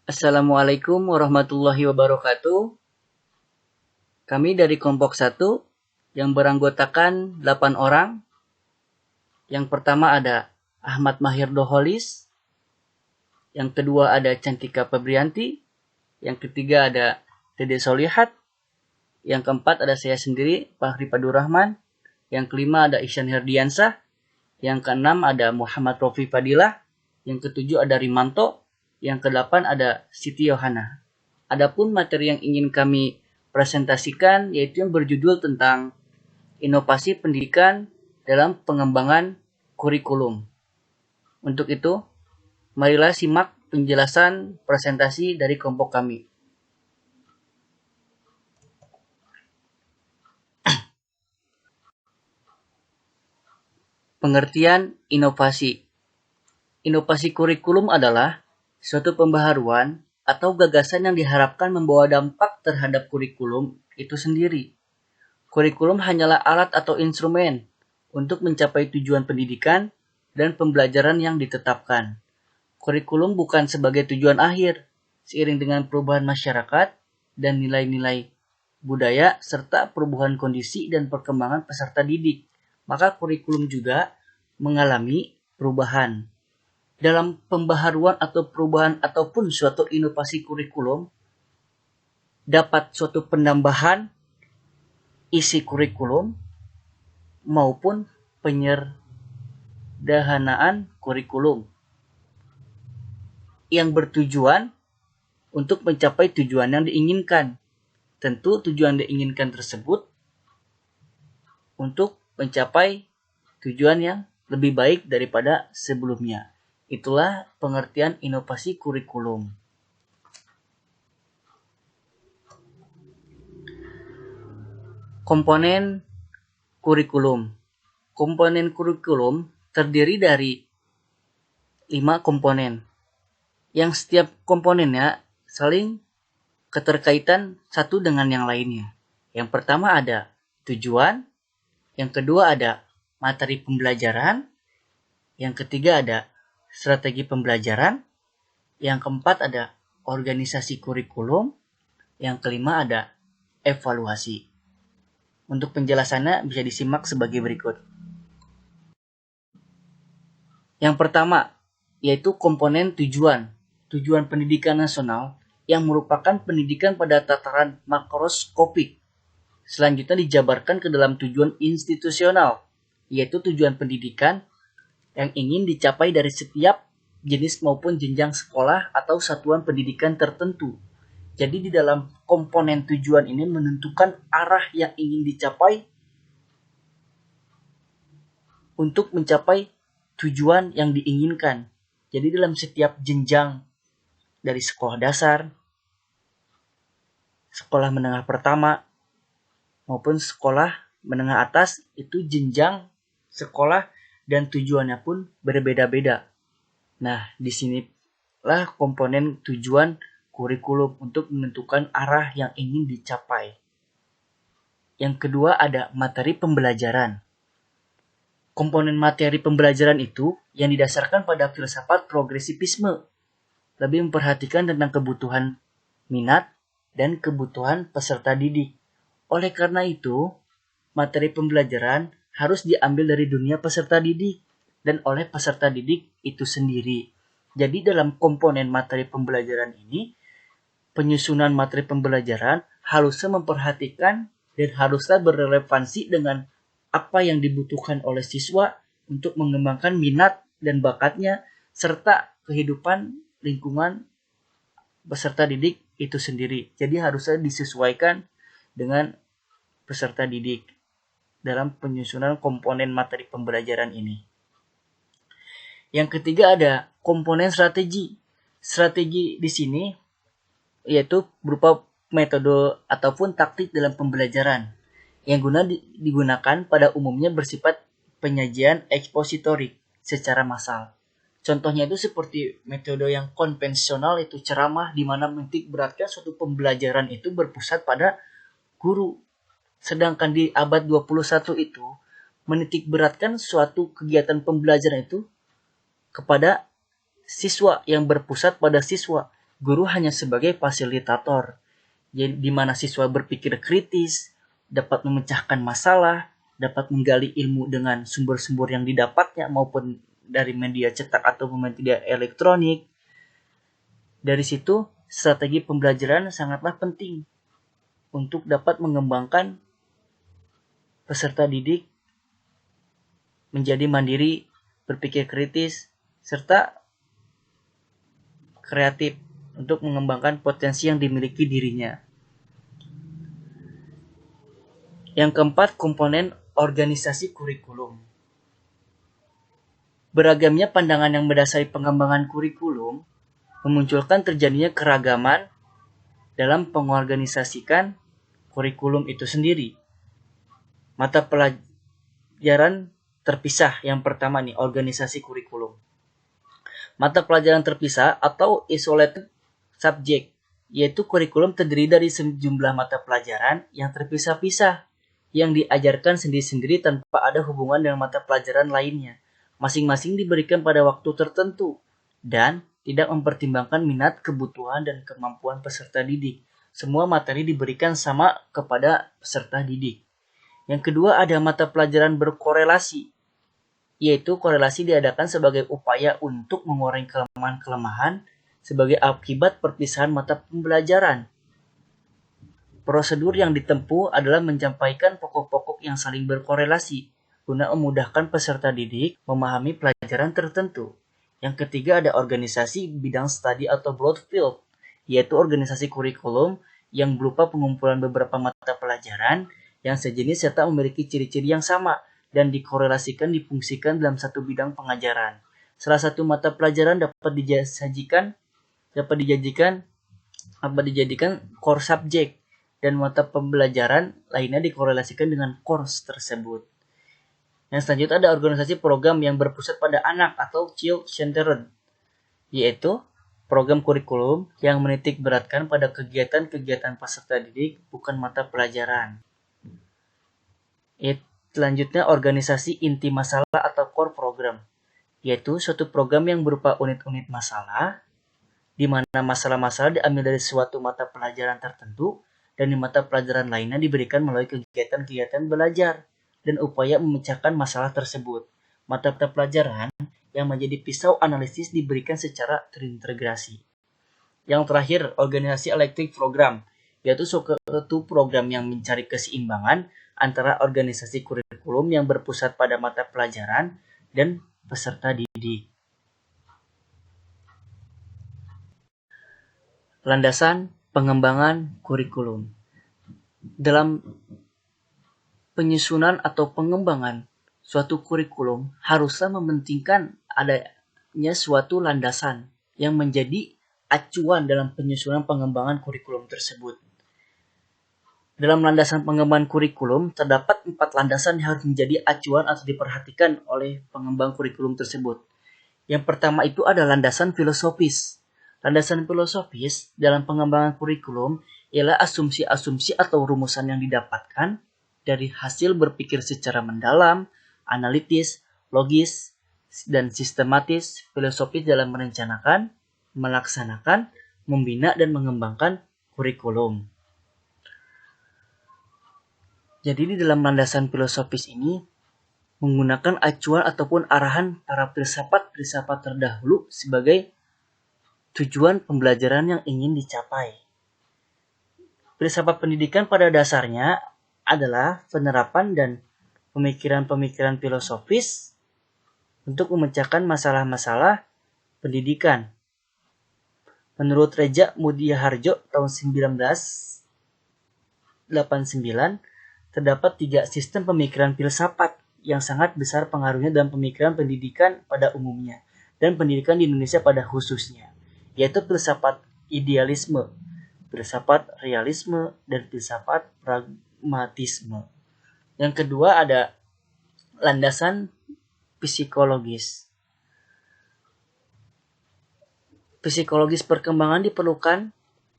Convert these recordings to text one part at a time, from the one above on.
Assalamualaikum warahmatullahi wabarakatuh. Kami dari kelompok 1 yang beranggotakan 8 orang. Yang pertama ada Ahmad Mahir Doholis. Yang kedua ada Cantika Febrianti. Yang ketiga ada Dede Solihat. Yang keempat ada saya sendiri, Fahri Padurrahman. Yang kelima ada Ihsan Herdiansah. Yang keenam ada Muhammad Rofi Fadilah. Yang ketujuh ada Rimanto. Yang kedelapan ada Siti Yohana. Adapun materi yang ingin kami presentasikan yaitu yang berjudul tentang inovasi pendidikan dalam pengembangan kurikulum. Untuk itu, marilah simak penjelasan presentasi dari kelompok kami. Pengertian inovasi. Inovasi kurikulum adalah suatu pembaharuan atau gagasan yang diharapkan membawa dampak terhadap kurikulum itu sendiri. Kurikulum hanyalah alat atau instrumen untuk mencapai tujuan pendidikan dan pembelajaran yang ditetapkan. Kurikulum bukan sebagai tujuan akhir, seiring dengan perubahan masyarakat dan nilai-nilai budaya serta perubahan kondisi dan perkembangan peserta didik, maka kurikulum juga mengalami perubahan. Dalam pembaharuan atau perubahan ataupun suatu inovasi kurikulum, dapat suatu penambahan isi kurikulum maupun penyederhanaan kurikulum yang bertujuan untuk mencapai tujuan yang diinginkan. Tentu tujuan diinginkan tersebut untuk mencapai tujuan yang lebih baik daripada sebelumnya. Itulah pengertian inovasi kurikulum. Komponen kurikulum. Komponen kurikulum terdiri dari 5 komponen, yang setiap komponennya saling keterkaitan satu dengan yang lainnya. Yang pertama ada tujuan, yang kedua ada materi pembelajaran, yang ketiga ada strategi pembelajaran, yang keempat ada organisasi kurikulum, yang kelima ada evaluasi. Untuk penjelasannya bisa disimak sebagai berikut. Yang pertama, yaitu komponen tujuan. Tujuan pendidikan nasional yang merupakan pendidikan pada tataran makroskopik. Selanjutnya dijabarkan ke dalam tujuan institusional, yaitu tujuan pendidikan yang ingin dicapai dari setiap jenis maupun jenjang sekolah atau satuan pendidikan tertentu. Jadi di dalam komponen tujuan ini menentukan arah yang ingin dicapai untuk mencapai tujuan yang diinginkan. Jadi dalam setiap jenjang dari sekolah dasar, sekolah menengah pertama, maupun sekolah menengah atas, itu jenjang sekolah dan tujuannya pun berbeda-beda. Nah, disinilah komponen tujuan kurikulum untuk menentukan arah yang ingin dicapai. Yang kedua ada materi pembelajaran. Komponen materi pembelajaran itu yang didasarkan pada filsafat progresivisme, lebih memperhatikan tentang kebutuhan minat dan kebutuhan peserta didik. Oleh karena itu, materi pembelajaran harus diambil dari dunia peserta didik dan oleh peserta didik itu sendiri. Jadi dalam komponen materi pembelajaran ini, penyusunan materi pembelajaran harusnya memperhatikan dan harusnya berrelevansi dengan apa yang dibutuhkan oleh siswa untuk mengembangkan minat dan bakatnya serta kehidupan lingkungan peserta didik itu sendiri. Jadi harusnya disesuaikan dengan peserta didik dalam penyusunan komponen materi pembelajaran ini. Yang ketiga ada komponen strategi. Strategi di sini yaitu berupa metode ataupun taktik dalam pembelajaran yang digunakan pada umumnya bersifat penyajian ekspositorik secara massal. Contohnya itu seperti metode yang konvensional, itu ceramah, di mana menitik beratkan suatu pembelajaran itu berpusat pada guru. Sedangkan di abad 21 itu menitik beratkan suatu kegiatan pembelajaran itu kepada siswa, yang berpusat pada siswa. Guru hanya sebagai fasilitator, di mana siswa berpikir kritis, dapat memecahkan masalah, dapat menggali ilmu dengan sumber-sumber yang didapatnya maupun dari media cetak atau media elektronik. Dari situ, strategi pembelajaran sangatlah penting untuk dapat mengembangkan peserta didik menjadi mandiri, berpikir kritis, serta kreatif untuk mengembangkan potensi yang dimiliki dirinya. Yang keempat, komponen organisasi kurikulum. Beragamnya pandangan yang mendasari pengembangan kurikulum memunculkan terjadinya keragaman dalam pengorganisasikan kurikulum itu sendiri. Mata pelajaran terpisah yang pertama nih, organisasi kurikulum. Mata pelajaran terpisah atau isolated subject, yaitu kurikulum terdiri dari sejumlah mata pelajaran yang terpisah-pisah, yang diajarkan sendiri-sendiri tanpa ada hubungan dengan mata pelajaran lainnya. Masing-masing diberikan pada waktu tertentu, dan tidak mempertimbangkan minat, kebutuhan, dan kemampuan peserta didik. Semua materi diberikan sama kepada peserta didik. Yang kedua, ada mata pelajaran berkorelasi, yaitu korelasi diadakan sebagai upaya untuk mengurangi kelemahan-kelemahan sebagai akibat perpisahan mata pembelajaran. Prosedur yang ditempuh adalah menyampaikan pokok-pokok yang saling berkorelasi guna memudahkan peserta didik memahami pelajaran tertentu. Yang ketiga, ada organisasi bidang studi atau broad field, yaitu organisasi kurikulum yang berupa pengumpulan beberapa mata pelajaran yang sejenis serta memiliki ciri-ciri yang sama dan dikorelasikan difungsikan dalam satu bidang pengajaran. Salah satu mata pelajaran dapat dijadikan core subject, dan mata pembelajaran lainnya dikorelasikan dengan course tersebut. Yang selanjutnya ada organisasi program yang berpusat pada anak atau child-centered, yaitu program kurikulum yang menitik beratkan pada kegiatan-kegiatan peserta didik, bukan mata pelajaran. Selanjutnya, organisasi inti masalah atau core program, yaitu suatu program yang berupa unit-unit masalah, di mana masalah-masalah diambil dari suatu mata pelajaran tertentu, dan di mata pelajaran lainnya diberikan melalui kegiatan-kegiatan belajar dan upaya memecahkan masalah tersebut. Mata pelajaran yang menjadi pisau analisis diberikan secara terintegrasi. Yang terakhir, organisasi electric program, yaitu suatu program yang mencari keseimbangan antara organisasi kurikulum yang berpusat pada mata pelajaran dan peserta didik. Landasan pengembangan kurikulum. Dalam penyusunan atau pengembangan suatu kurikulum haruslah mementingkan adanya suatu landasan yang menjadi acuan dalam penyusunan pengembangan kurikulum tersebut. Dalam landasan pengembangan kurikulum terdapat 4 landasan yang harus menjadi acuan atau diperhatikan oleh pengembang kurikulum tersebut. Yang pertama itu ada landasan filosofis. Landasan filosofis dalam pengembangan kurikulum ialah asumsi-asumsi atau rumusan yang didapatkan dari hasil berpikir secara mendalam, analitis, logis, dan sistematis, filosofis dalam merencanakan, melaksanakan, membina, dan mengembangkan kurikulum. Jadi di dalam landasan filosofis ini menggunakan acuan ataupun arahan para filsafat-filsafat terdahulu sebagai tujuan pembelajaran yang ingin dicapai. Filsafat pendidikan pada dasarnya adalah penerapan dan pemikiran-pemikiran filosofis untuk memecahkan masalah-masalah pendidikan. Menurut Reja Mudiaharjo tahun 1989, terdapat 3 sistem pemikiran filsafat yang sangat besar pengaruhnya dalam pemikiran pendidikan pada umumnya dan pendidikan di Indonesia pada khususnya, yaitu filsafat idealisme, filsafat realisme, dan filsafat pragmatisme. Yang kedua ada landasan psikologis. Psikologis perkembangan diperlukan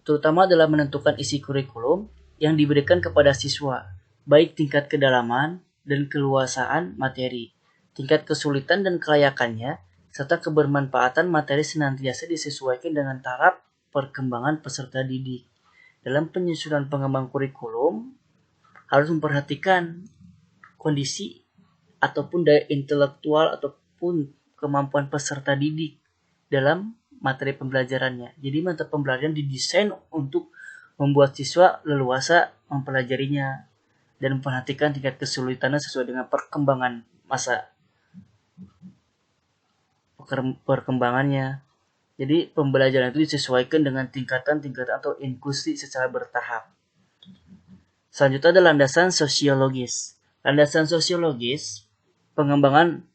terutama dalam menentukan isi kurikulum yang diberikan kepada siswa, baik tingkat kedalaman dan keluasaan materi, tingkat kesulitan dan kelayakannya, serta kebermanfaatan materi senantiasa disesuaikan dengan taraf perkembangan peserta didik. Dalam penyusunan pengembang kurikulum harus memperhatikan kondisi ataupun daya intelektual ataupun kemampuan peserta didik dalam materi pembelajarannya. Jadi mata pembelajaran didesain untuk membuat siswa leluasa mempelajarinya dan memperhatikan tingkat kesulitannya sesuai dengan perkembangan masa perkembangannya. Jadi pembelajaran itu disesuaikan dengan tingkatan-tingkatan atau inklusi secara bertahap. Selanjutnya ada landasan sosiologis. Landasan sosiologis pengembangan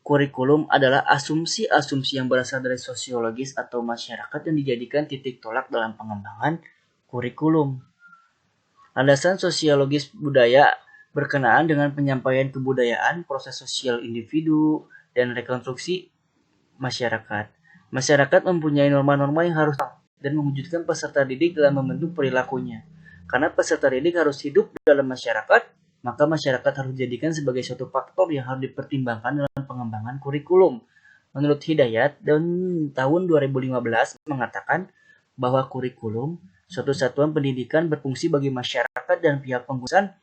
kurikulum adalah asumsi-asumsi yang berasal dari sosiologis atau masyarakat yang dijadikan titik tolak dalam pengembangan kurikulum. Landasan sosiologis budaya berkenaan dengan penyampaian kebudayaan, proses sosial individu, dan rekonstruksi masyarakat. Masyarakat mempunyai norma-norma yang harus dan mewujudkan peserta didik dalam membentuk perilakunya. Karena peserta didik harus hidup dalam masyarakat, maka masyarakat harus dijadikan sebagai suatu faktor yang harus dipertimbangkan dalam pengembangan kurikulum. Menurut Hidayat, tahun 2015 mengatakan bahwa kurikulum, suatu satuan pendidikan berfungsi bagi masyarakat dan pihak penggunaan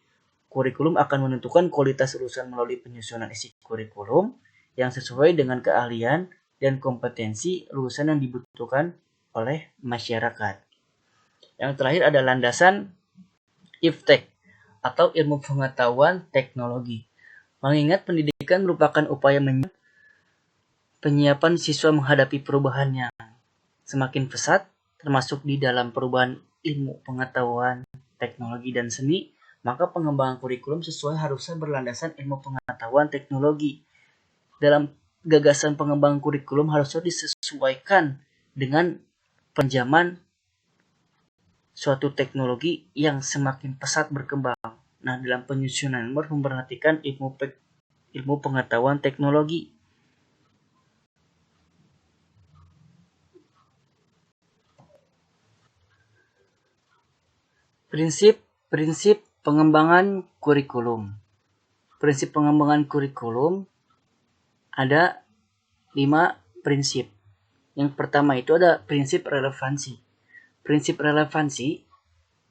kurikulum akan menentukan kualitas lulusan melalui penyusunan isi kurikulum yang sesuai dengan keahlian dan kompetensi lulusan yang dibutuhkan oleh masyarakat. Yang terakhir ada landasan IPTEK atau ilmu pengetahuan teknologi. Mengingat pendidikan merupakan upaya penyiapan siswa menghadapi perubahan yang semakin pesat, termasuk di dalam perubahan ilmu pengetahuan teknologi dan seni, maka pengembangan kurikulum sesuai harusnya berlandasan ilmu pengetahuan teknologi. Dalam gagasan pengembangan kurikulum harusnya disesuaikan dengan penjaman suatu teknologi yang semakin pesat berkembang. Nah, dalam penyusunan harus memperhatikan ilmu pengetahuan teknologi. Prinsip pengembangan kurikulum. Prinsip pengembangan kurikulum ada 5 prinsip. Yang pertama itu ada prinsip relevansi. Prinsip relevansi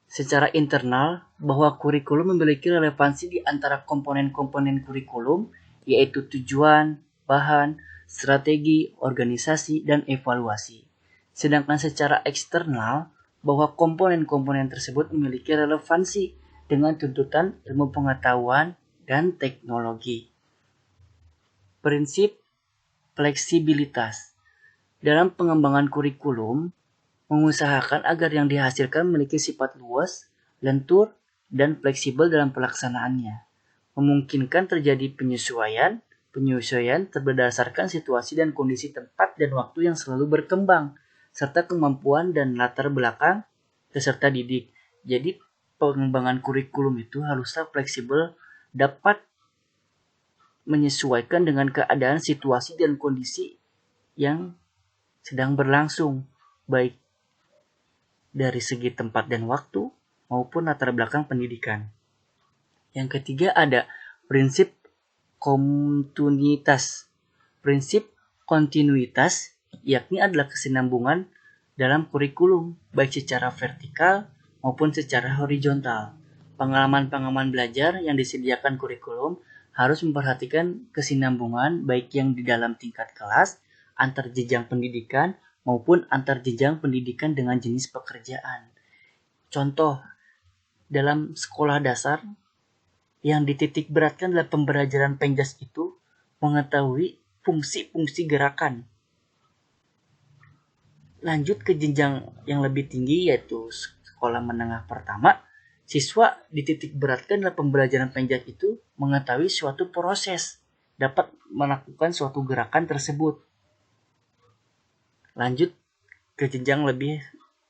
secara internal bahwa kurikulum memiliki relevansi di antara komponen-komponen kurikulum, yaitu tujuan, bahan, strategi, organisasi, dan evaluasi. Sedangkan secara eksternal bahwa komponen-komponen tersebut memiliki relevansi dengan tuntutan ilmu pengetahuan dan teknologi. Prinsip fleksibilitas. Dalam pengembangan kurikulum, mengusahakan agar yang dihasilkan memiliki sifat luas, lentur, dan fleksibel dalam pelaksanaannya. Memungkinkan terjadi penyesuaian berdasarkan situasi dan kondisi tempat dan waktu yang selalu berkembang, serta kemampuan dan latar belakang peserta didik. Jadi pengembangan kurikulum itu harusnya fleksibel, dapat menyesuaikan dengan keadaan, situasi, dan kondisi yang sedang berlangsung, baik dari segi tempat dan waktu maupun latar belakang pendidikan. Yang ketiga ada prinsip kontinuitas. Prinsip kontinuitas yakni adalah kesinambungan dalam kurikulum, baik secara vertikal maupun secara horizontal. Pengalaman-pengalaman belajar yang disediakan kurikulum harus memperhatikan kesinambungan baik yang di dalam tingkat kelas, antar jenjang pendidikan, maupun antar jenjang pendidikan dengan jenis pekerjaan. Contoh, dalam sekolah dasar yang dititik beratkan dalam pembelajaran penjas itu mengetahui fungsi-fungsi gerakan. Lanjut ke jenjang yang lebih tinggi yaitu sekolah menengah pertama, siswa dititik beratkan dalam pembelajaran penjas itu mengetahui suatu proses, dapat melakukan suatu gerakan tersebut. Lanjut ke jenjang lebih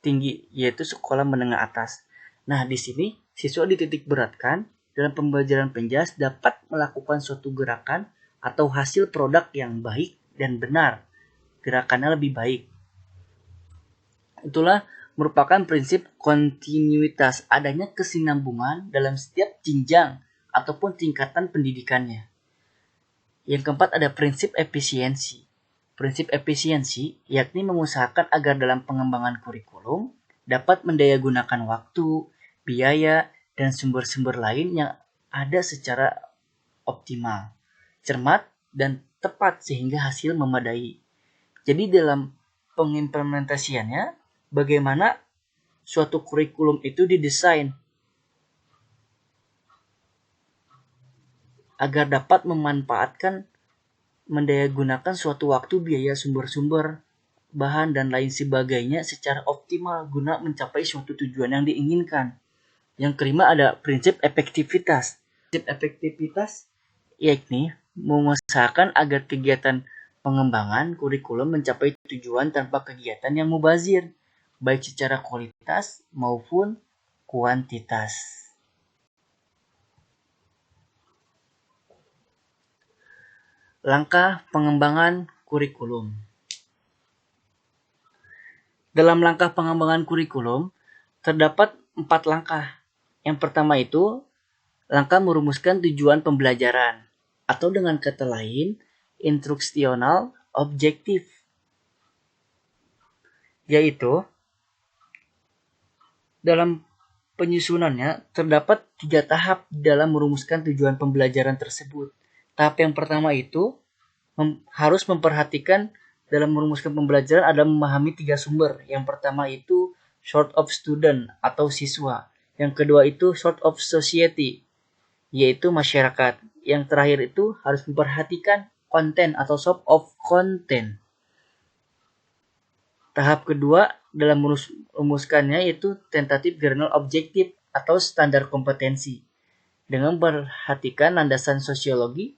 tinggi yaitu sekolah menengah atas. Nah, di sini siswa dititik beratkan dalam pembelajaran penjas dapat melakukan suatu gerakan atau hasil produk yang baik dan benar. Gerakannya lebih baik. Itulah merupakan prinsip kontinuitas, adanya kesinambungan dalam setiap jenjang ataupun tingkatan pendidikannya. Yang keempat ada prinsip efisiensi. prinsip efisiensi, yakni mengusahakan agar dalam pengembangan kurikulum dapat mendayagunakan waktu, biaya, dan sumber-sumber lain yang ada secara optimal, cermat, dan tepat sehingga hasil memadai. Jadi dalam pengimplementasiannya, bagaimana suatu kurikulum itu didesain agar dapat memanfaatkan mendayagunakan suatu waktu, biaya, sumber-sumber, bahan, dan lain sebagainya secara optimal guna mencapai suatu tujuan yang diinginkan. Yang kelima ada prinsip efektivitas. Prinsip efektivitas yakni mengusahakan agar kegiatan pengembangan kurikulum mencapai tujuan tanpa kegiatan yang mubazir, baik secara kualitas maupun kuantitas. Langkah pengembangan kurikulum. Dalam langkah pengembangan kurikulum, terdapat 4 langkah. Yang pertama itu, langkah merumuskan tujuan pembelajaran, atau dengan kata lain, instruksional objektif. Yaitu, dalam penyusunannya, terdapat 3 tahap dalam merumuskan tujuan pembelajaran tersebut. Tahap yang pertama itu harus memperhatikan dalam merumuskan pembelajaran ada memahami 3 sumber. Yang pertama itu source of student atau siswa. Yang kedua itu source of society, yaitu masyarakat. Yang terakhir itu harus memperhatikan konten atau source of content. Tahap kedua dalam merumuskannya yaitu tentative general objective atau standar kompetensi. Dengan memperhatikan landasan sosiologi,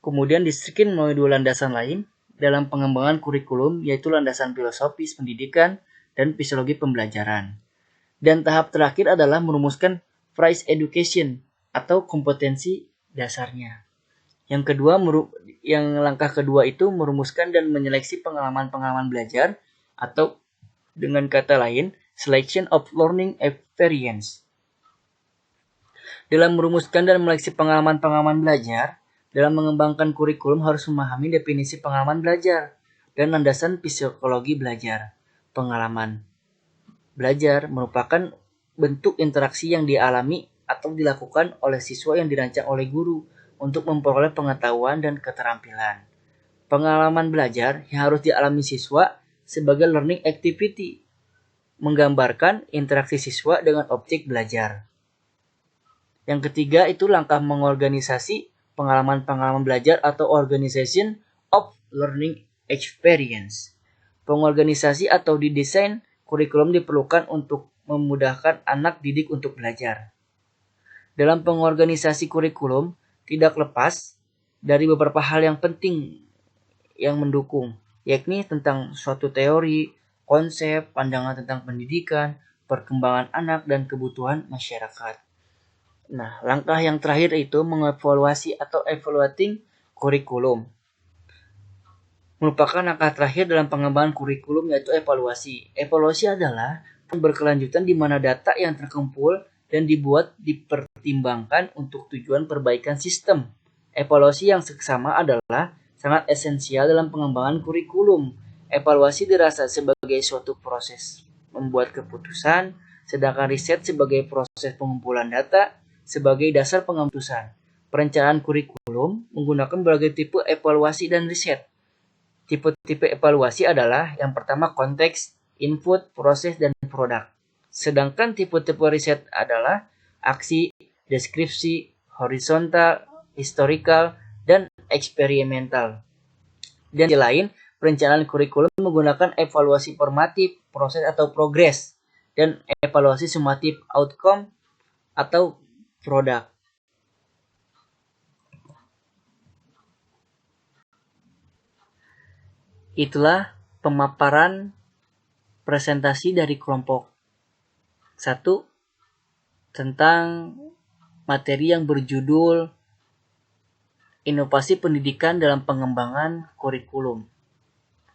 kemudian distrikin melalui 2 landasan lain dalam pengembangan kurikulum, yaitu landasan filosofis pendidikan dan fisiologi pembelajaran. Dan tahap terakhir adalah merumuskan phrase education atau kompetensi dasarnya. Langkah kedua itu merumuskan dan menyeleksi pengalaman-pengalaman belajar atau dengan kata lain, selection of learning experience. Dalam merumuskan dan menyeleksi pengalaman-pengalaman belajar, dalam mengembangkan kurikulum harus memahami definisi pengalaman belajar dan landasan psikologi belajar. Pengalaman belajar merupakan bentuk interaksi yang dialami atau dilakukan oleh siswa yang dirancang oleh guru untuk memperoleh pengetahuan dan keterampilan. Pengalaman belajar yang harus dialami siswa sebagai learning activity, menggambarkan interaksi siswa dengan objek belajar. Yang ketiga itu langkah mengorganisasi pengalaman-pengalaman belajar atau organization of learning experience. Pengorganisasi atau didesain kurikulum diperlukan untuk memudahkan anak didik untuk belajar. Dalam pengorganisasi kurikulum tidak lepas dari beberapa hal yang penting yang mendukung, yakni tentang suatu teori, konsep, pandangan tentang pendidikan, perkembangan anak, dan kebutuhan masyarakat. Nah, langkah yang terakhir itu mengevaluasi atau evaluating kurikulum. Merupakan langkah terakhir dalam pengembangan kurikulum yaitu evaluasi. Evaluasi adalah berkelanjutan di mana data yang terkumpul dan dipertimbangkan untuk tujuan perbaikan sistem. Evaluasi yang seksama adalah sangat esensial dalam pengembangan kurikulum. Evaluasi dirasa sebagai suatu proses membuat keputusan, sedangkan riset sebagai proses pengumpulan data sebagai dasar pengampusan. Perencanaan kurikulum menggunakan berbagai tipe evaluasi dan riset. Tipe-tipe evaluasi adalah yang pertama konteks, input, proses, dan produk. Sedangkan tipe-tipe riset adalah aksi, deskripsi, horizontal, historical, dan eksperimental. Dan di lain, perencanaan kurikulum menggunakan evaluasi formatif, proses atau progres, dan evaluasi sumatif, outcome atau produk. Itulah pemaparan presentasi dari kelompok 1 tentang materi yang berjudul Inovasi Pendidikan dalam Pengembangan Kurikulum.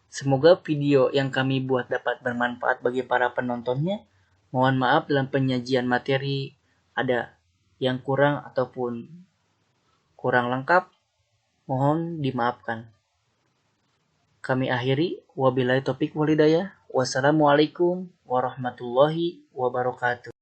Semoga video yang kami buat dapat bermanfaat bagi para penontonnya. Mohon maaf dalam penyajian materi ada yang kurang ataupun kurang lengkap. Mohon dimaafkan. kami akhiri. Wabillahi taufik walhidayah. Wassalamualaikum warahmatullahi wabarakatuh.